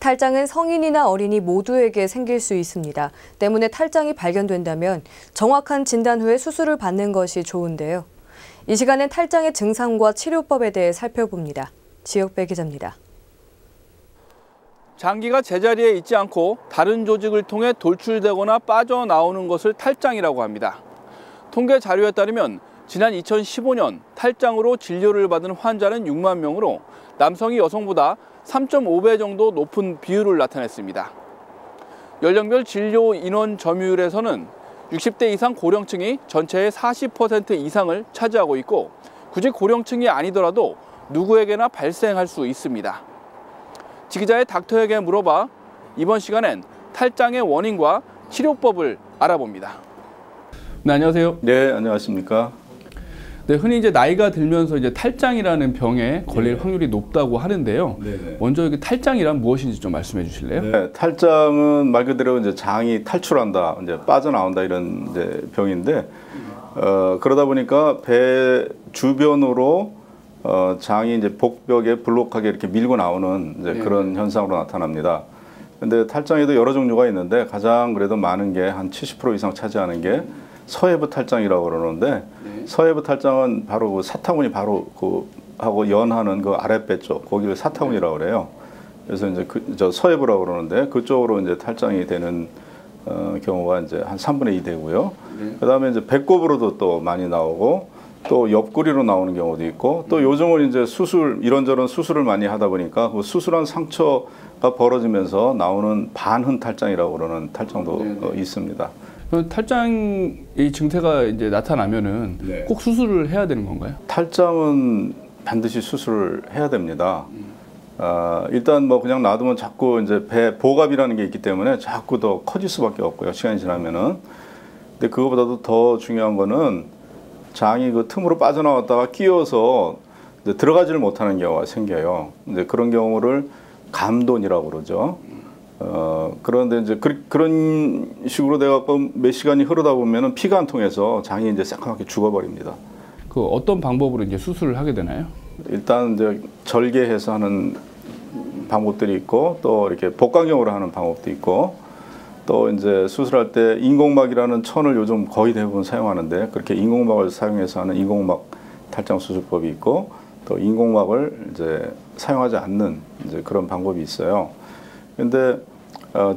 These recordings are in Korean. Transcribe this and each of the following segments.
탈장은 성인이나 어린이 모두에게 생길 수 있습니다. 때문에 탈장이 발견된다면 정확한 진단 후에 수술을 받는 것이 좋은데요. 이 시간엔 탈장의 증상과 치료법에 대해 살펴봅니다. 지역배 기자입니다. 장기가 제자리에 있지 않고 다른 조직을 통해 돌출되거나 빠져나오는 것을 탈장이라고 합니다. 통계 자료에 따르면 지난 2015년 탈장으로 진료를 받은 환자는 6만 명으로 남성이 여성보다 3.5배 정도 높은 비율을 나타냈습니다. 연령별 진료 인원 점유율에서는 60대 이상 고령층이 전체의 40% 이상을 차지하고 있고 굳이 고령층이 아니더라도 누구에게나 발생할 수 있습니다. 지기자의 닥터에게 물어봐 이번 시간엔 탈장의 원인과 치료법을 알아봅니다. 네, 안녕하세요. 네, 안녕하십니까. 네, 흔히 이제 나이가 들면서 이제 탈장이라는 병에 걸릴 확률이 높다고 하는데요. 네네. 먼저 이게 탈장이란 무엇인지 좀 말씀해 주실래요? 네, 탈장은 말 그대로 이제 장이 탈출한다, 이제 빠져나온다 이런 이제 병인데, 그러다 보니까 배 주변으로 장이 이제 복벽에 블록하게 이렇게 밀고 나오는 이제 그런 현상으로 나타납니다. 근데 탈장에도 여러 종류가 있는데 가장 그래도 많은 게 한 70% 이상 차지하는 게 서해부 탈장이라고 그러는데 서해부 탈장은 바로 그 사타구니 바로 하고 연하는 그 아랫배 쪽 거기를 사타구니라고 그래요. 그래서 이제 저 서해부라고 그러는데 그쪽으로 이제 탈장이 되는 경우가 이제 한 3분의 2 되고요. 그다음에 이제 배꼽으로도 또 많이 나오고 또 옆구리로 나오는 경우도 있고 또 요즘은 이제 수술 이런저런 수술을 많이 하다 보니까 그 수술한 상처가 벌어지면서 나오는 반흔 탈장이라고 그러는 탈장도 있습니다. 탈장의 증세가 이제 나타나면은 꼭 수술을 해야 되는 건가요? 탈장은 반드시 수술을 해야 됩니다. 일단 뭐 그냥 놔두면 자꾸 이제 배 보갑이라는 게 있기 때문에 자꾸 더 커질 수밖에 없고요. 시간이 지나면은. 근데 그거보다도 더 중요한 거는 장이 그 틈으로 빠져나왔다가 끼어서 이제 들어가지를 못하는 경우가 생겨요. 이제 그런 경우를 감돈이라고 그러죠. 그런데 이제 그런 식으로 돼갖고 몇 시간이 흐르다 보면은 피가 안 통해서 장이 이제 새까맣게 죽어버립니다. 그 어떤 방법으로 이제 수술을 하게 되나요? 일단 이제 절개해서 하는 방법들이 있고 또 이렇게 복강경으로 하는 방법도 있고 또 이제 수술할 때 인공막이라는 천을 요즘 거의 대부분 사용하는데 그렇게 인공막을 사용해서 하는 인공막 탈장 수술법이 있고 또 인공막을 이제 사용하지 않는 이제 그런 방법이 있어요. 근데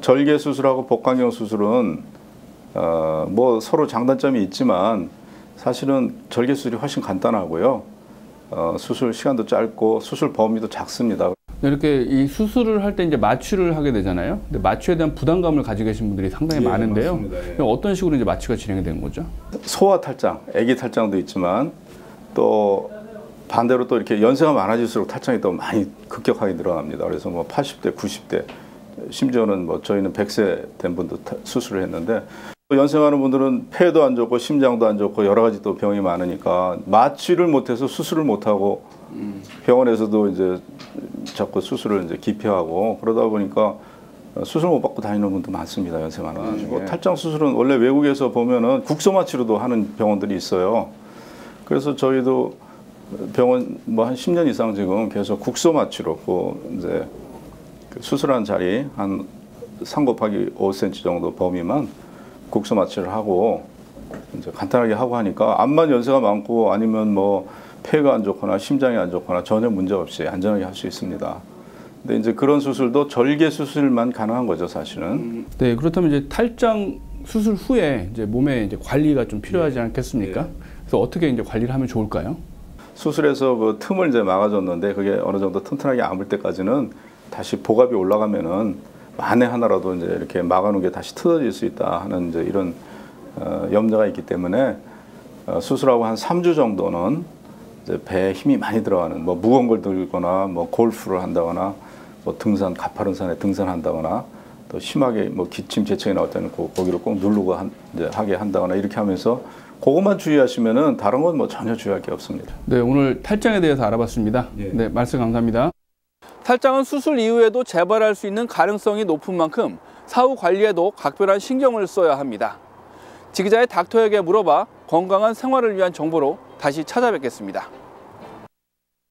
절개 수술하고 복강경 수술은 뭐 서로 장단점이 있지만 사실은 절개 수술이 훨씬 간단하고요. 수술 시간도 짧고 수술 범위도 작습니다. 이렇게 이 수술을 할 때 이제 마취를 하게 되잖아요. 근데 마취에 대한 부담감을 가지고 계신 분들이 상당히 많은데요. 맞습니다. 어떤 식으로 이제 마취가 진행이 되는 거죠? 소아 탈장, 아기 탈장도 있지만 또 반대로 또 이렇게 연세가 많아질수록 탈장이 더 많이 급격하게 늘어납니다. 그래서 뭐 80대, 90대, 심지어는 뭐 저희는 100세 된 분도 수술을 했는데 연세 많은 분들은 폐도 안 좋고 심장도 안 좋고 여러 가지 또 병이 많으니까 마취를 못해서 수술을 못하고 병원에서도 이제 자꾸 수술을 이제 기피하고 그러다 보니까 수술 못 받고 다니는 분도 많습니다. 연세 많아가지고. 탈장 수술은 원래 외국에서 보면은 국소 마취로도 하는 병원들이 있어요. 그래서 저희도 병원 뭐 한 10년 이상 지금 계속 국소 마취로 이제 수술한 자리 한 3 곱하기 5cm 정도 범위만 국소 마취를 하고 이제 간단하게 하고 하니까 암만 연세가 많고 아니면 뭐 폐가 안 좋거나 심장이 안 좋거나 전혀 문제 없이 안전하게 할 수 있습니다. 근데 이제 그런 수술도 절개 수술만 가능한 거죠, 사실은. 네, 그렇다면 이제 탈장 수술 후에 이제 몸에 이제 관리가 좀 필요하지 않겠습니까? 그래서 어떻게 이제 관리를 하면 좋을까요? 수술해서 그 틈을 이제 막아줬는데 그게 어느 정도 튼튼하게 아물 때까지는 다시 복압이 올라가면은 만에 하나라도 이제 이렇게 막아놓은 게 다시 틀어질 수 있다 하는 이제 이런 염려가 있기 때문에 수술하고 한 3주 정도는 이제 배에 힘이 많이 들어가는 뭐 무거운 걸 들거나 뭐 골프를 한다거나 뭐 등산 가파른 산에 등산한다거나 또 심하게 뭐 기침 재채기 나올 때는 거기를 꼭 누르고 이제 하게 한다거나 이렇게 하면서 그것만 주의하시면은 다른 건 뭐 전혀 주의할 게 없습니다. 네, 오늘 탈장에 대해서 알아봤습니다. 네, 말씀 감사합니다. 탈장은 수술 이후에도 재발할 수 있는 가능성이 높은 만큼 사후 관리에도 각별한 신경을 써야 합니다. 지기자의 닥터에게 물어봐 건강한 생활을 위한 정보로 다시 찾아뵙겠습니다.